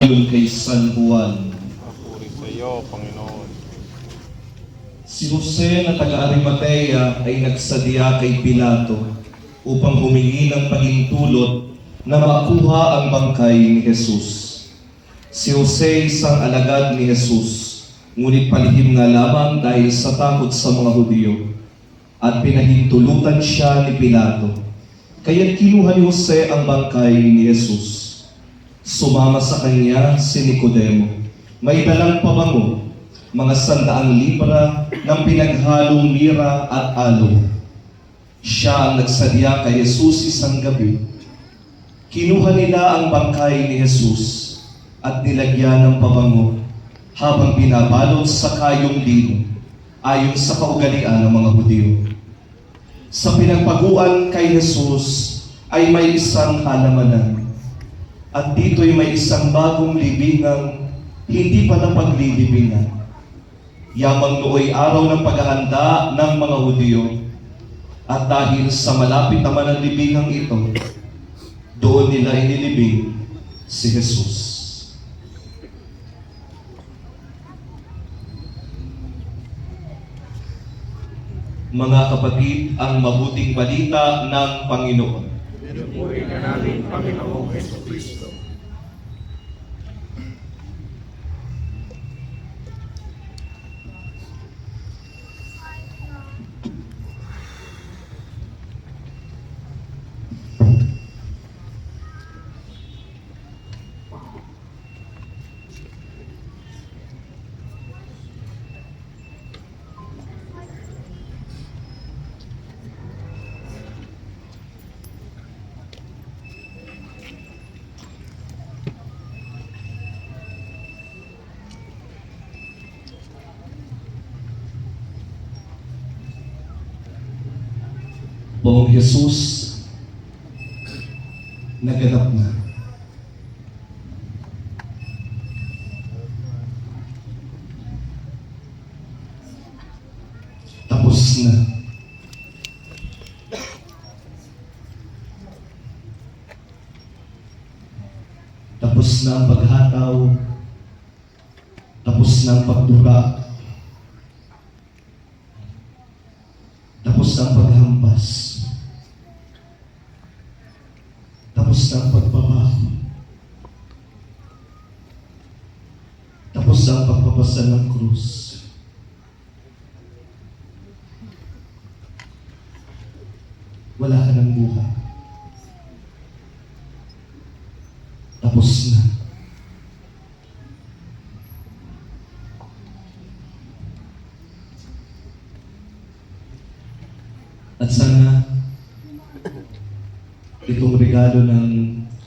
Ayon kay San Juan. Papuri sa iyo, Panginoon. Si Jose na taga-Arimatea ay nagsadya kay Pilato upang humingi ng pahintulot na makuha ang bangkay ni Jesus. Si Jose isang alagad ni Jesus, ngunit palihim nga lamang dahil sa takot sa mga Hudyo, at pinahintulutan siya ni Pilato. Kaya't kinuha ni Jose ang bangkay ni Jesus. Sumama sa kanya si Nicodemo. May dalang pabango, mga 100 libra ng pinaghalong mira at aloe. Siya ang nagsadya kay Jesus isang gabi. Kinuha nila ang bangkay ni Jesus at nilagyan ng pabango habang binabalot sa kayong lino ayon sa kaugalian ng mga Hudyo. Sa pinagpaguan kay Jesus ay may isang halamanan. At dito'y may isang bagong libingang hindi pa napaglilibingan. Yamang nooy araw ng paghahanda ng mga Hudyo. At dahil sa malapit naman ang libingang ito, doon nila inilibing si Jesus. Mga kapatid, ang mabuting balita ng Panginoon. Pinupuri ka namin, Panginoong Jesucristo. Poong Jesus, naganap na. Tapos na. Tapos na ang paghataw. Tapos na ang pagdura. Tapos na ang paghampas. Tapos na ang pagbabago. Tapos na ang pagpapasa ng krus. Wala ka ng buhay. Tapos na. At sana itong regalo ng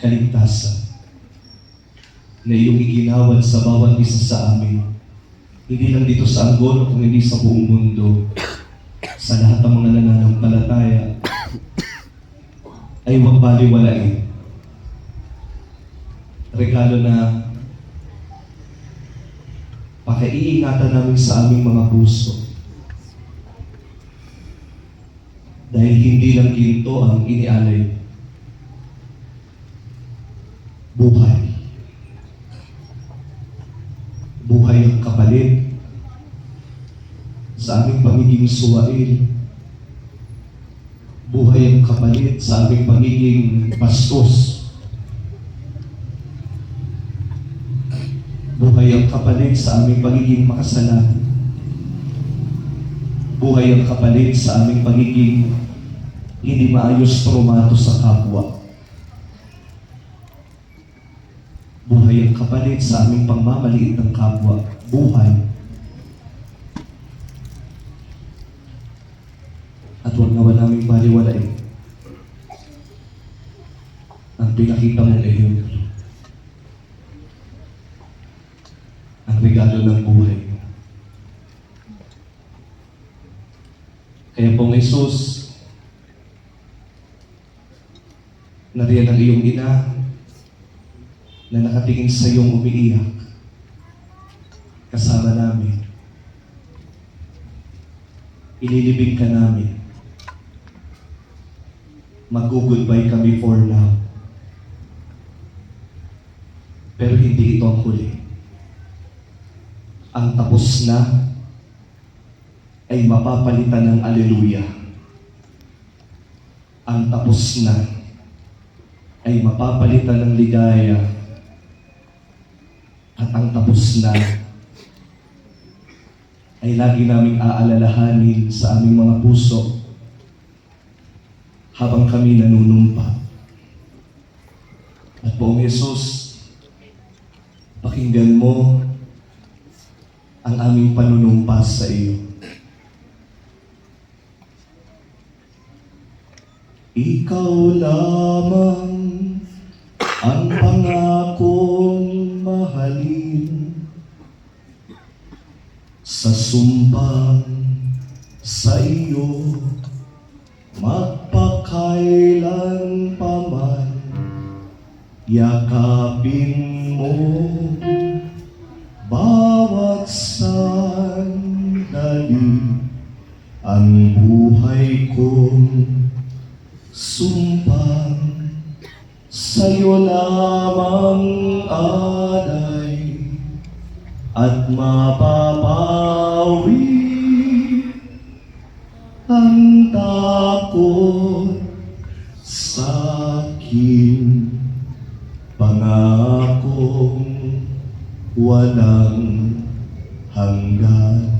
kaligtasan na iyong iginawad sa bawat isa sa amin, hindi lang dito sa Angola, kung hindi sa buong mundo, sa lahat ng mga nananampalataya, ay huwag baliwalain. Regalo na pakaiingatan namin sa aming mga puso. Dahil hindi lang ginto ang inialay. Buhay. Buhay ang kapalit sa aming pagiging suwail. Buhay ang kapalit sa aming pagiging bastos. Buhay ang kapalit sa aming pagiging makasalanan. Buhay ang kapalit sa aming pagiging hindi maayos trumato sa kapwa. Buhay ang kapalit sa aming pagmamaliit ng kapwa. Buhay. At huwag naman naming baliwalain ang pinakita mong iyon. Ang regalo ng buhay. Kaya pong Jesus, nariyan ang iyong ina na nakatingin sa iyong umiiyak kasama namin. Ililibing ka namin. Mag-goodbye kami for now. Pero hindi ito ang huli. Ang tapos na ay mapapalitan ng aleluya. Ang tapos na ay mapapalitan ng ligaya. At ang tapos na ay lagi naming aalalahanin sa aming mga puso habang kami nanunumpa. At Poong Yesus, pakinggan mo ang aming panunumpa sa iyo. Ikaw lamang ang pangakong mahalin, sa sumbang sa iyo magpakailan pa man. Yakapin mo bawat sandali, ang buhay kong sumpang sa'yo lamang alay, at mapapawi ang takot sa'kin. Pangakong walang hanggan.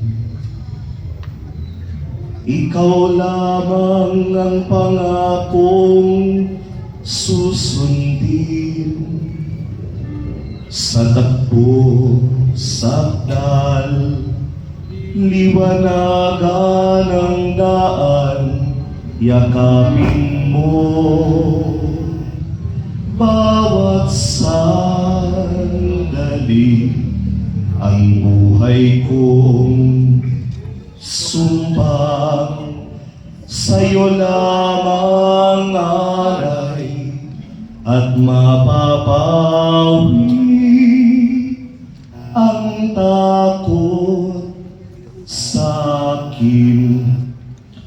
Ikaw lamang ang pangakong susundin, sa takbo sakdal, liwanagan ang daan. Yakapin mo bawat sandali, ang buhay kong sumpang sa'yo lamang alay, at mapapawi ang takot sa'kin.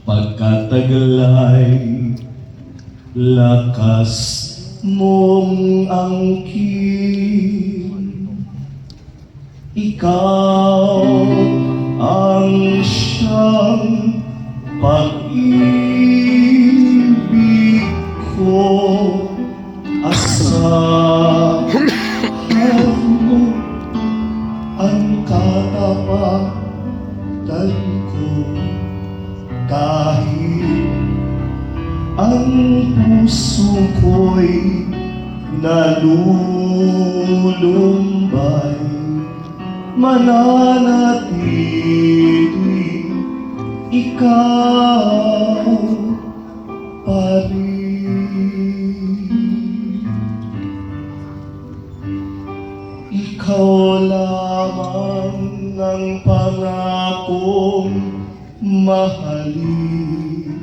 Pagkataglay lakas mong angkin, ikaw ang siyang pag-ibig ko, asahan mo ang katapatan ko. Kahit ang puso ko'y nalulumbay, mananatili ikaw pa rin. Ikaw lamang ang pangakong mahalin,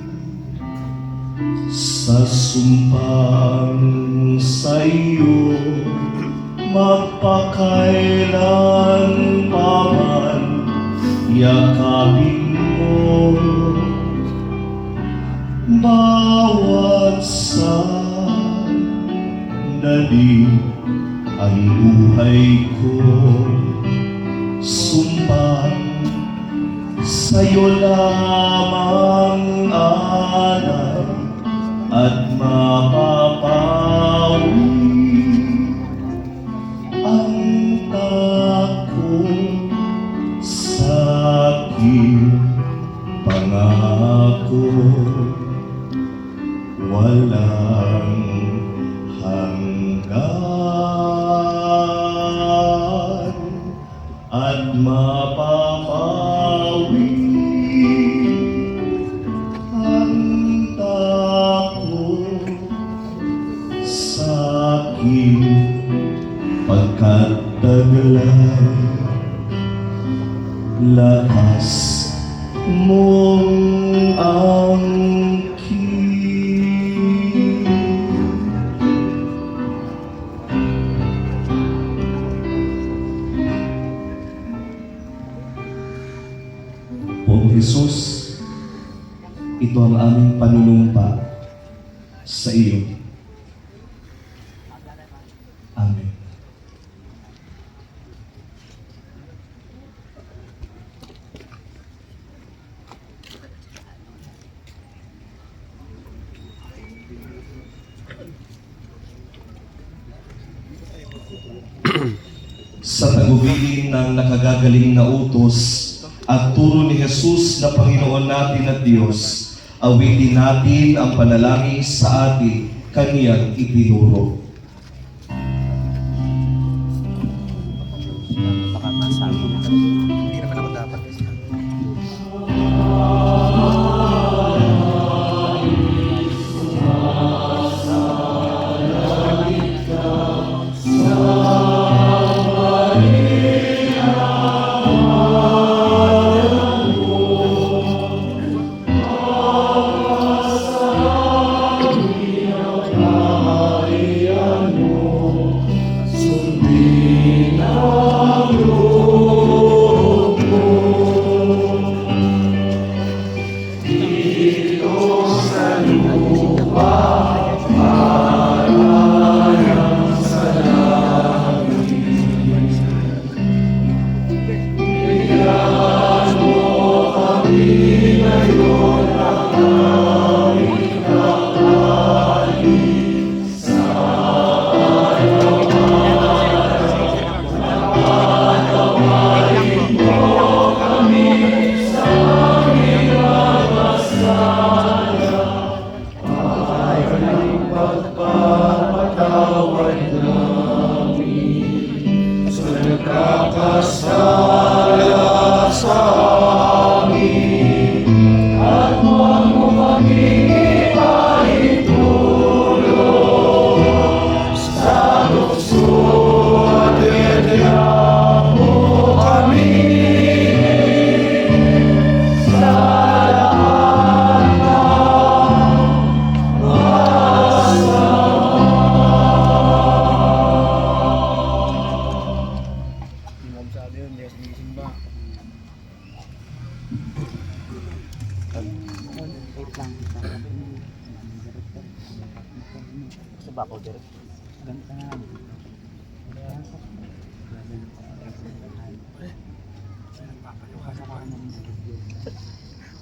sa sumpang sa'yo magpakailan pa man. Yakapin mo bawat sandali, ang buhay ko sumpang sa'yo lamang alay, at mapapawi ang takot sa'kin. Pangako walang hanggan, at mapapawi ang takot sa'kin. Pagkat taglay lakas mong angkin. Poong Jesus, ito ang aming panunumpa sa iyo. Amen. sa tagubilin ng nakagagaling na utos at turo ni Jesus na Panginoon natin at Diyos, awitin natin ang panalangin sa atin kaniyang itinuro. Hindi naman ako dapat.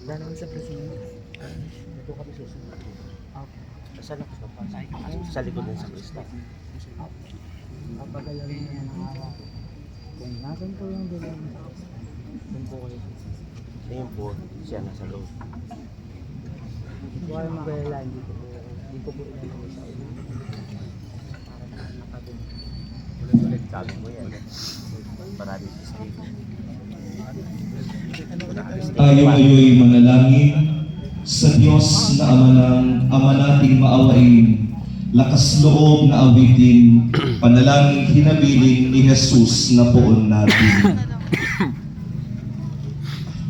Dalawa sa presinto. Dito ka susunod. Sa lakas ka pa. Sa likod ng sakrista. Kapagalalin na ng araw. Kung nasan po yung dilim, doon po kayo. Ayun po, siya nasa loob. Hindi ko kayo magalala, hindi ko po ilalagay sa ulo. Para na nakagin. Ulit-ulit sabi mo yan. Marami sa state. Tayo ngayon manalangin sa Diyos na Ama nating maawain, lakas loob na awitin, panalangin hinabilin ni Jesus na poon natin.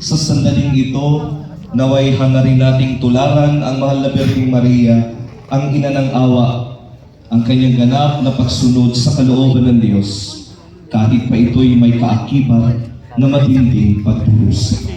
Sa sandaling ito, naway hangarin nating tularan ang mahal na Birheng Maria, ang ina ng awa, ang kanyang ganap na pagsunod sa kalooban ng Diyos, kahit pa ito'y may kaakibat na matinding pagtulos.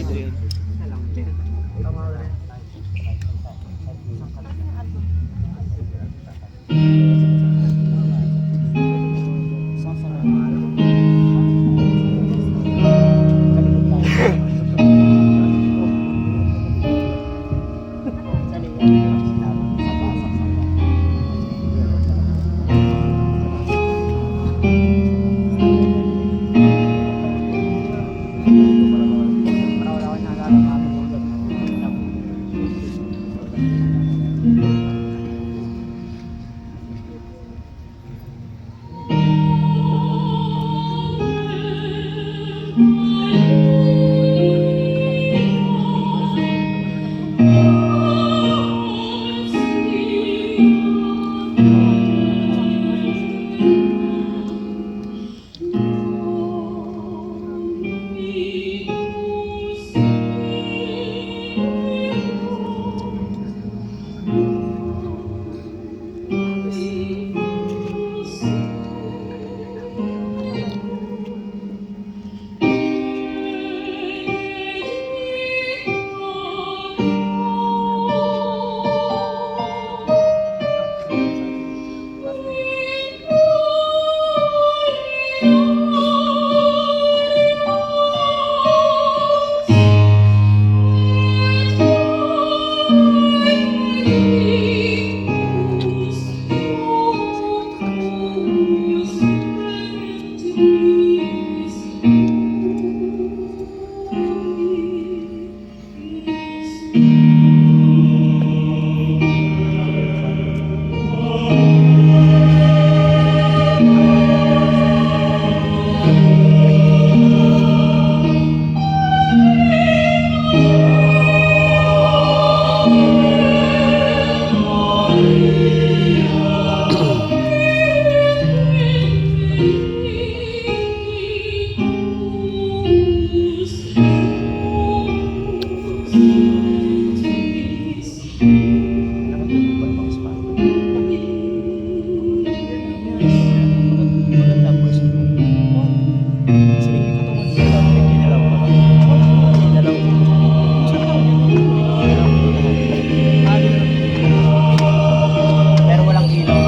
Pero walang ilaw.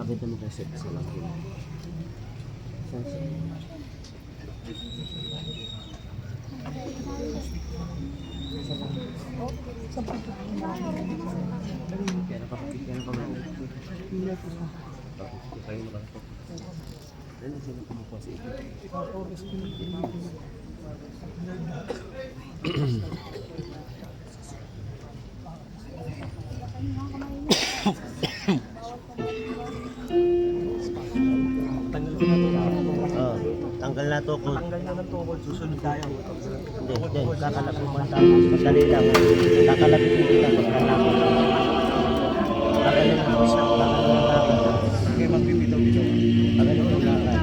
Nakita mo kasi sa laki. Tanggal na to ko. Tanggal na ng tukod, susunod tayo. Hindi, kakalapin mo tayo. Madali lang. Kakalapin mo kita pagkalapin. Kakalapin mo siya. Kakalapin mo lakad. Sige, magbibitaw-bitaw. Kakalapin mo lakad.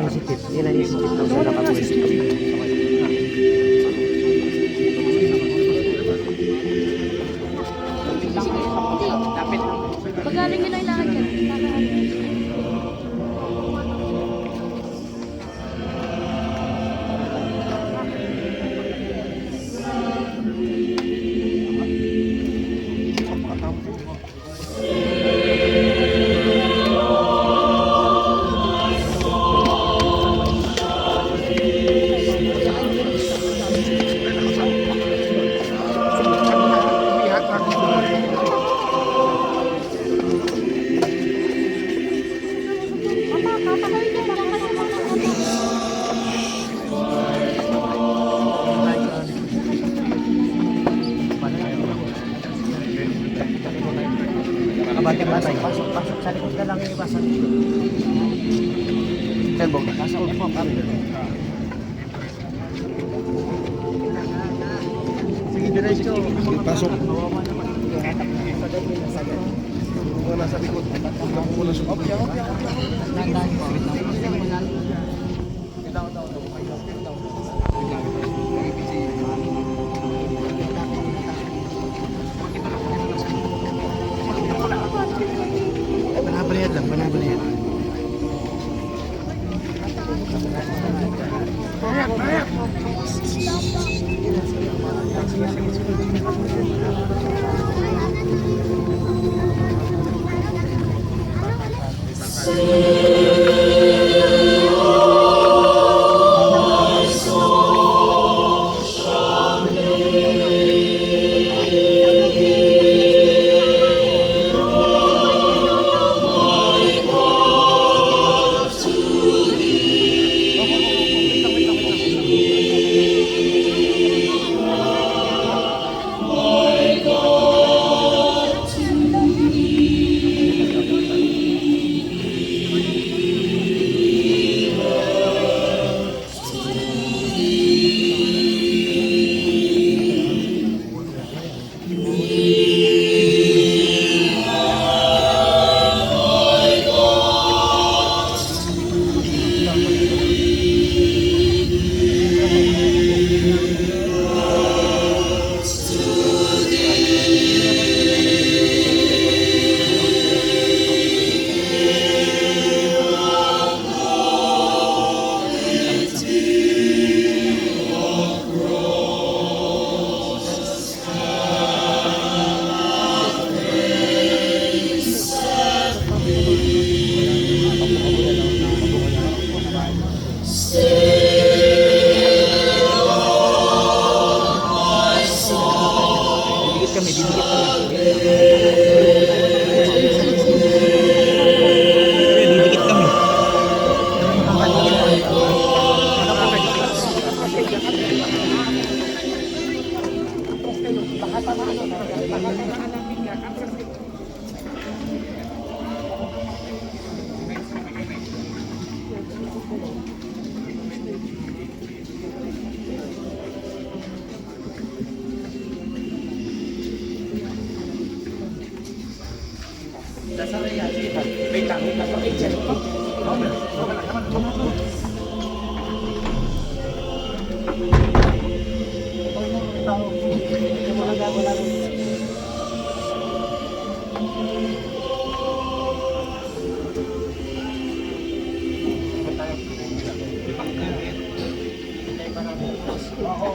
Hisikip. Yan ang hisikip ng sa nakapag-hisikip. Pagaling nyo lang lahat yan. Batay-batay. Pasok sa likod ka lang yung iwasan. Telbog, pasok po kami. Sige, diretso. Pasok. Wala sa likod. Wala sa likod. Okay. Didikit kami, didikit kami. Didikit kami. Oo.